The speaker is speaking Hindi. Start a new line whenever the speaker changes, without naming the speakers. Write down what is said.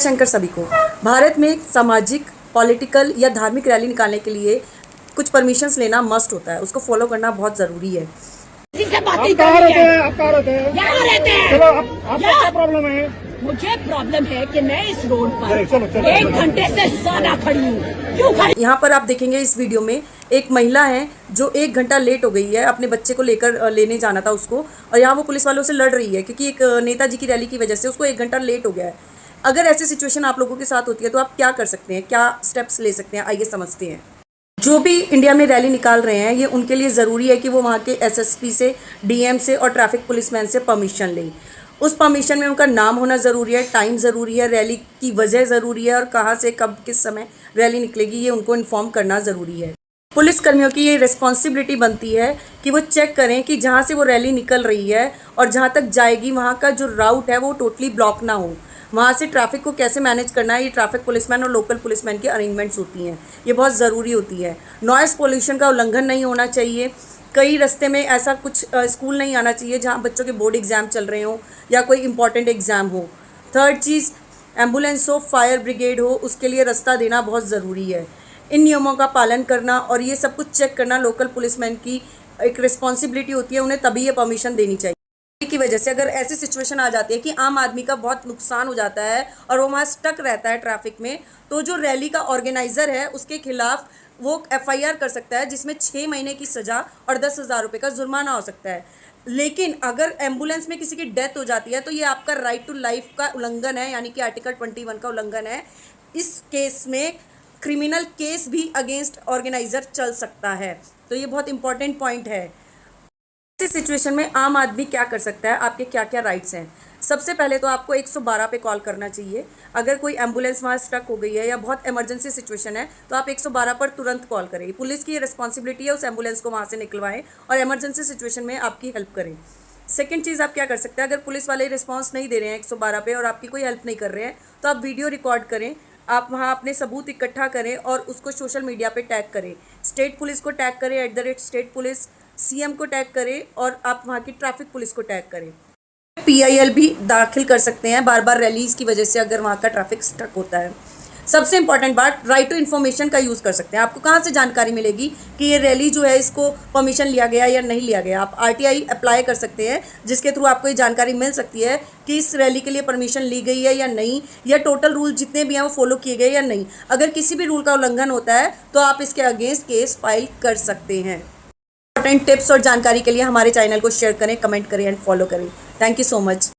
शंकर सभी को भारत में सामाजिक, पॉलिटिकल या धार्मिक रैली निकालने के लिए कुछ परमिशंस लेना मस्ट होता है, उसको फॉलो करना बहुत ज़रूरी है।
आप कहाँ रहते हैं? यहाँ रहते हैं। चलो, आपको क्या प्रॉब्लम है?
मुझे प्रॉब्लम है कि मैं इस रोड पर 1 घंटे से ज्यादा खड़ी हूँ। क्यों खड़ी?
यहाँ पर आप देखेंगे इस वीडियो में एक महिला है जो 1 घंटा लेट हो गई है, अपने बच्चे को लेकर लेने जाना था उसको, और यहाँ वो पुलिस वालों से लड़ रही है क्योंकि एक नेताजी की रैली की वजह से उसको 1 घंटा लेट हो गया है। अगर ऐसी सिचुएशन आप लोगों के साथ होती है तो आप क्या कर सकते हैं, क्या स्टेप्स ले सकते हैं, आइए समझते हैं। जो भी इंडिया में रैली निकाल रहे हैं, ये उनके लिए ज़रूरी है कि वो वहाँ के एसएसपी से, डीएम से और ट्रैफिक पुलिसमैन से परमिशन लें। उस परमिशन में उनका नाम होना ज़रूरी है, टाइम ज़रूरी है, रैली की वजह ज़रूरी है और कहाँ से कब किस समय रैली निकलेगी ये उनको इन्फॉर्म करना ज़रूरी है। पुलिस कर्मियों की ये रिस्पॉन्सिबिलिटी बनती है कि वो चेक करें कि जहाँ से वो रैली निकल रही है और जहाँ तक जाएगी वहाँ का जो राउट है वो टोटली ब्लॉक ना हो। वहाँ से ट्रैफिक को कैसे मैनेज करना है, ये ट्रैफिक पुलिसमैन और लोकल पुलिसमैन की अरेंजमेंट्स होती हैं, ये बहुत ज़रूरी होती है। नॉइज़ पोल्यूशन का उल्लंघन नहीं होना चाहिए। कई रास्ते में ऐसा कुछ स्कूल नहीं आना चाहिए जहाँ बच्चों के बोर्ड एग्ज़ाम चल रहे हों या कोई इंपॉर्टेंट एग्ज़ाम हो। थर्ड चीज़, एम्बुलेंस हो, फायर ब्रिगेड हो, उसके लिए रास्ता देना बहुत ज़रूरी है। इन नियमों का पालन करना और ये सब कुछ चेक करना लोकल पुलिसमैन की एक रिस्पॉन्सिबिलिटी होती है, उन्हें तभी ये परमिशन देनी चाहिए। की वजह से अगर ऐसी सिचुएशन आ जाती है कि आम आदमी का बहुत नुकसान हो जाता है और वो वहाँ स्टक रहता है ट्रैफिक में, तो जो रैली का ऑर्गेनाइज़र है उसके खिलाफ वो एफआईआर कर सकता है, जिसमें 6 महीने की सज़ा और 10,000 रुपये का जुर्माना हो सकता है। लेकिन अगर एम्बुलेंस में किसी की डेथ हो जाती है तो ये आपका राइट टू लाइफ का उल्लंघन है, यानी कि आर्टिकल 21 का उल्लंघन है। इस केस में क्रिमिनल केस भी अगेंस्ट ऑर्गेनाइज़र चल सकता है, तो ये बहुत इंपॉर्टेंट पॉइंट है। इस सिचुएशन में आम आदमी क्या कर सकता है, आपके क्या क्या राइट्स हैं। सबसे पहले तो आपको 112 पे कॉल करना चाहिए। अगर कोई एम्बुलेंस वहाँ स्टक हो गई है या बहुत इमरजेंसी सिचुएशन है तो आप 112 पर तुरंत कॉल करें। पुलिस की ये रिस्पॉन्सिबिलिटी है उस एम्बुलेंस को वहाँ से निकलवाएं और इमरजेंसी सिचुएशन में आपकी हेल्प करें। सेकेंड चीज़ आप क्या कर सकते हैं, अगर पुलिस वाले रिस्पॉन्स नहीं दे रहे हैं 112 पे और आपकी कोई हेल्प नहीं कर रहे हैं तो आप वीडियो रिकॉर्ड करें, आप वहाँ अपने सबूत इकट्ठा करें और उसको सोशल मीडिया पे टैग करें। स्टेट पुलिस को टैग करें @स्टेट पुलिस, सीएम को टैग करें और आप वहाँ की ट्रैफिक पुलिस को टैग करें। पीआईएल भी दाखिल कर सकते हैं बार बार रैलीज़ की वजह से अगर वहाँ का ट्रैफिक स्टक होता है। सबसे इंपॉर्टेंट बात, राइट टू इन्फॉर्मेशन का यूज़ कर सकते हैं। आपको कहाँ से जानकारी मिलेगी कि ये रैली जो है इसको परमिशन लिया गया या नहीं लिया गया। आप आरटीआई अप्लाई कर सकते हैं जिसके थ्रू आपको ये जानकारी मिल सकती है कि इस रैली के लिए परमिशन ली गई है या नहीं, या टोटल रूल जितने भी हैं वो फॉलो किए गए या नहीं। अगर किसी भी रूल का उल्लंघन होता है तो आप इसके अगेंस्ट केस फाइल कर सकते हैं। इंपॉर्टेंट टिप्स और जानकारी के लिए हमारे चैनल को शेयर करें, कमेंट करें एंड फॉलो करें। Thank you so much.